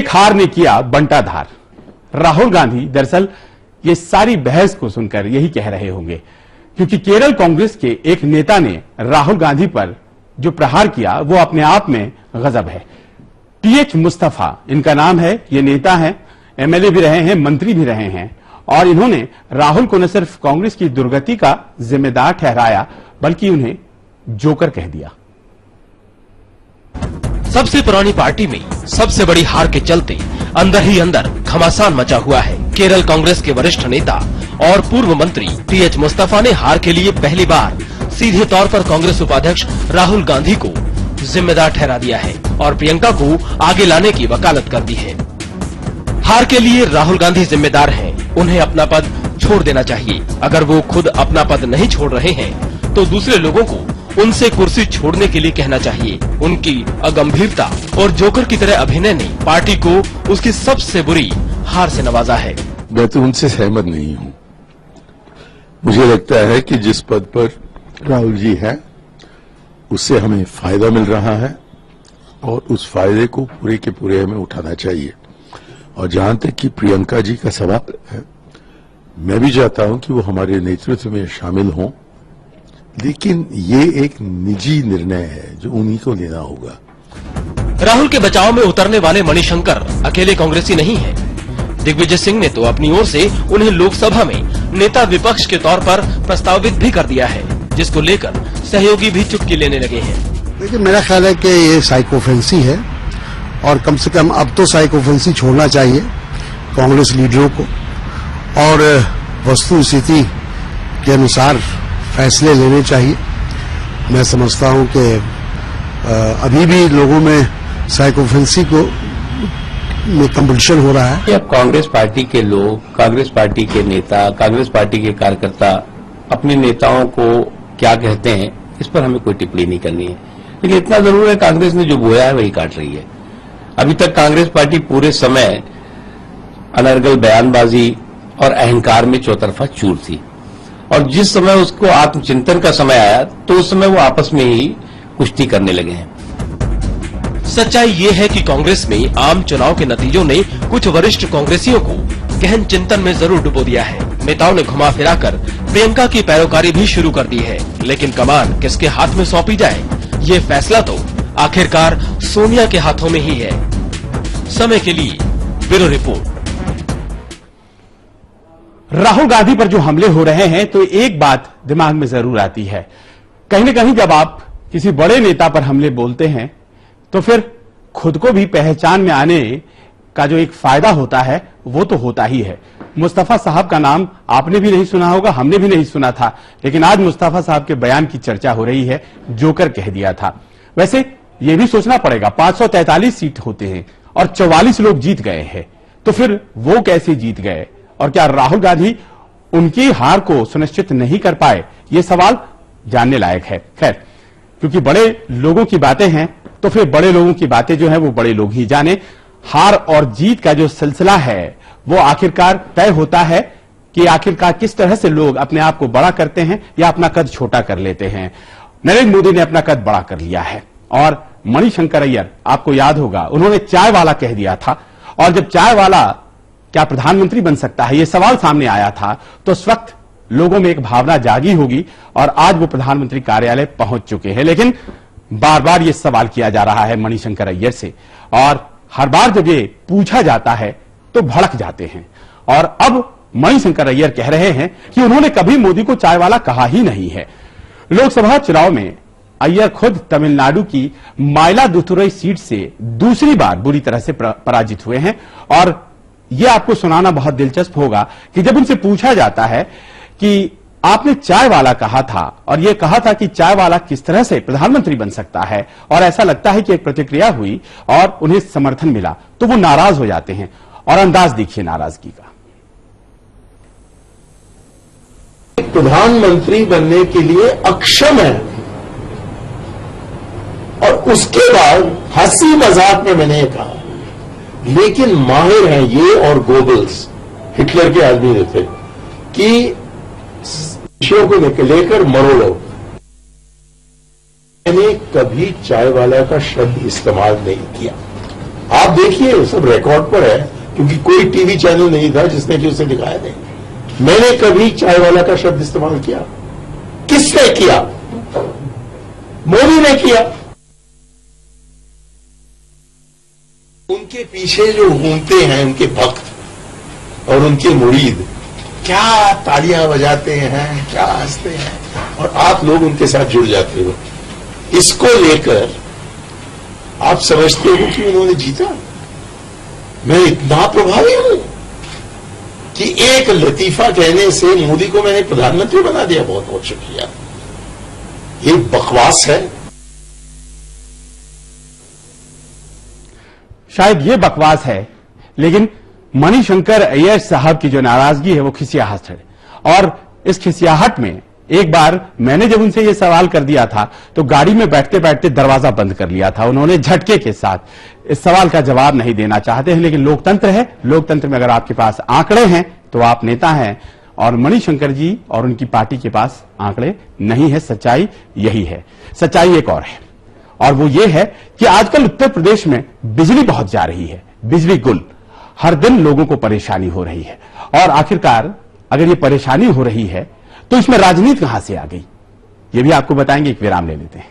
एक हार ने किया बंटाधार। राहुल गांधी दरअसल ये सारी बहस को सुनकर यही कह रहे होंगे, क्योंकि केरल कांग्रेस के एक नेता ने राहुल गांधी पर जो प्रहार किया वो अपने आप में गजब है। टीएच मुस्तफा इनका नाम है। ये नेता हैं, एमएलए भी रहे हैं, मंत्री भी रहे हैं, और इन्होंने राहुल को न सिर्फ कांग्रेस की दुर्गति का जिम्मेदार ठहराया बल्कि उन्हें जोकर कह दिया। सबसे पुरानी पार्टी में सबसे बड़ी हार के चलते अंदर ही अंदर घमासान मचा हुआ है। केरल कांग्रेस के वरिष्ठ नेता और पूर्व मंत्री टीएच मुस्तफा ने हार के लिए पहली बार सीधे तौर पर कांग्रेस उपाध्यक्ष राहुल गांधी को जिम्मेदार ठहरा दिया है और प्रियंका को आगे लाने की वकालत कर दी है। हार के लिए राहुल गांधी जिम्मेदार हैं, उन्हें अपना पद छोड़ देना चाहिए। अगर वो खुद अपना पद नहीं छोड़ रहे हैं तो दूसरे लोगों को उनसे कुर्सी छोड़ने के लिए कहना चाहिए। उनकी अगंभीरता और जोकर की तरह अभिनय ने पार्टी को उसकी सबसे बुरी हार से नवाजा है। मैं तो उनसे सहमत नहीं हूं। मुझे लगता है कि जिस पद पर राहुल जी हैं उससे हमें फायदा मिल रहा है और उस फायदे को पूरे के पूरे हमें उठाना चाहिए। और जहां तक कि प्रियंका जी का सवाल है, मैं भी चाहता हूं कि वो हमारे नेतृत्व में शामिल हों, लेकिन ये एक निजी निर्णय है जो उन्हीं को लेना होगा। राहुल के बचाव में उतरने वाले मणिशंकर अकेले कांग्रेसी नहीं है। दिग्विजय सिंह ने तो अपनी ओर से उन्हें लोकसभा में नेता विपक्ष के तौर पर प्रस्तावित भी कर दिया है, जिसको लेकर सहयोगी भी चुटकी लेने लगे हैं। देखिए, मेरा ख्याल है कि ये साइकोफेंसी है और कम से कम अब तो साइकोफेंसी छोड़ना चाहिए कांग्रेस लीडरों को और वस्तु स्थिति के अनुसार फैसले लेने चाहिए। मैं समझता हूं कि अभी भी लोगों में साइकोफेंसी को में कंपटीशन हो रहा है। अब कांग्रेस पार्टी के लोग, कांग्रेस पार्टी के नेता, कांग्रेस पार्टी के कार्यकर्ता अपने नेताओं को क्या कहते हैं इस पर हमें कोई टिप्पणी नहीं करनी है, लेकिन इतना जरूर है कांग्रेस ने जो बोया है वही काट रही है। अभी तक कांग्रेस पार्टी पूरे समय अनर्गल बयानबाजी और अहंकार में चौतरफा चूर थी और जिस समय उसको आत्मचिंतन का समय आया तो उस समय वो आपस में ही कुश्ती करने लगे हैं। सच्चाई ये है कि कांग्रेस में आम चुनाव के नतीजों ने कुछ वरिष्ठ कांग्रेसियों को गहन चिंतन में जरूर डुबो दिया है। नेताओं ने घुमा फिराकर प्रियंका की पैरोकारी भी शुरू कर दी है, लेकिन कमान किसके हाथ में सौंपी जाए ये फैसला तो आखिरकार सोनिया के हाथों में ही है। समय के लिए ब्यूरो रिपोर्ट। राहुल गांधी पर जो हमले हो रहे हैं तो एक बात दिमाग में जरूर आती है, कहीं न कहीं जब आप किसी बड़े नेता पर हमले बोलते हैं तो फिर खुद को भी पहचान में आने का जो एक फायदा होता है वो तो होता ही है। मुस्तफा साहब का नाम आपने भी नहीं सुना होगा, हमने भी नहीं सुना था, लेकिन आज मुस्तफा साहब के बयान की चर्चा हो रही है, जोकर कह दिया था। वैसे ये भी सोचना पड़ेगा, 543 सीट होते हैं और 44 लोग जीत गए हैं, तो फिर वो कैसे जीत गए और क्या राहुल गांधी उनकी हार को सुनिश्चित नहीं कर पाए, ये सवाल जानने लायक है। खैर, क्योंकि बड़े लोगों की बातें हैं तो फिर बड़े लोगों की बातें जो है वो बड़े लोग ही जाने। हार और जीत का जो सिलसिला है वो आखिरकार तय होता है कि आखिरकार किस तरह से लोग अपने आप को बड़ा करते हैं या अपना कद छोटा कर लेते हैं। नरेंद्र मोदी ने अपना कद बड़ा कर लिया है और मणिशंकर अय्यर, आपको याद होगा, उन्होंने चाय वाला कह दिया था, और जब चाय वाला क्या प्रधानमंत्री बन सकता है ये सवाल सामने आया था तो उस वक्त लोगों में एक भावना जागी होगी और आज वो प्रधानमंत्री कार्यालय पहुंच चुके हैं। लेकिन बार बार ये सवाल किया जा रहा है मणिशंकर अय्यर से और हर बार जब ये पूछा जाता है तो भड़क जाते हैं। और अब मणिशंकर अय्यर कह रहे हैं कि उन्होंने कभी मोदी को चाय वाला कहा ही नहीं है। लोकसभा चुनाव में अय्यर खुद तमिलनाडु की माइलादुथुरई सीट से दूसरी बार बुरी तरह से पराजित हुए हैं और यह आपको सुनाना बहुत दिलचस्प होगा कि जब उनसे पूछा जाता है कि आपने चाय वाला कहा था और यह कहा था कि चाय वाला किस तरह से प्रधानमंत्री बन सकता है और ऐसा लगता है कि एक प्रतिक्रिया हुई और उन्हें समर्थन मिला, तो वो नाराज हो जाते हैं और अंदाज देखिए नाराजगी का। प्रधानमंत्री बनने के लिए अक्षम है और उसके बाद हंसी मजाक में मैंने कहा, लेकिन माहिर हैं ये और गोबल्स, हिटलर के आदमी थे, कि विषयों को लेकर मरोड़ो। मैंने कभी चाय वाला का शब्द इस्तेमाल नहीं किया। आप देखिए, सब रिकॉर्ड पर है, क्योंकि कोई टीवी चैनल नहीं था जिसने कि उसे दिखाया नहीं। मैंने कभी चाय वाला का शब्द इस्तेमाल किया? किसने किया? मोदी ने किया। उनके पीछे जो घूमते हैं उनके भक्त और उनके मुरीद, क्या तालियां बजाते हैं, क्या हंसते हैं, और आप लोग उनके साथ जुड़ जाते हो। इसको लेकर आप समझते हो कि उन्होंने जीता? मैं इतना प्रभावी हूं कि एक लतीफा कहने से मोदी को मैंने प्रधानमंत्री बना दिया। बहुत बहुत शुक्रिया। ये बकवास है। शायद ये बकवास है, लेकिन मणिशंकर अय्यर साहब की जो नाराजगी है वो खिसियाहट है। और इस खिसियाहट में एक बार मैंने जब उनसे ये सवाल कर दिया था तो गाड़ी में बैठते बैठते दरवाजा बंद कर लिया था उन्होंने झटके के साथ। इस सवाल का जवाब नहीं देना चाहते हैं, लेकिन लोकतंत्र है। लोकतंत्र में अगर आपके पास आंकड़े हैं तो आप नेता हैं, और मणिशंकर जी और उनकी पार्टी के पास आंकड़े नहीं है। सच्चाई यही है। सच्चाई एक और है, और वो ये है कि आजकल उत्तर प्रदेश में बिजली बहुत जा रही है, बिजली गुल। हर दिन लोगों को परेशानी हो रही है, और आखिरकार अगर ये परेशानी हो रही है तो इसमें राजनीति कहां से आ गई, ये भी आपको बताएंगे। एक विराम ले लेते हैं।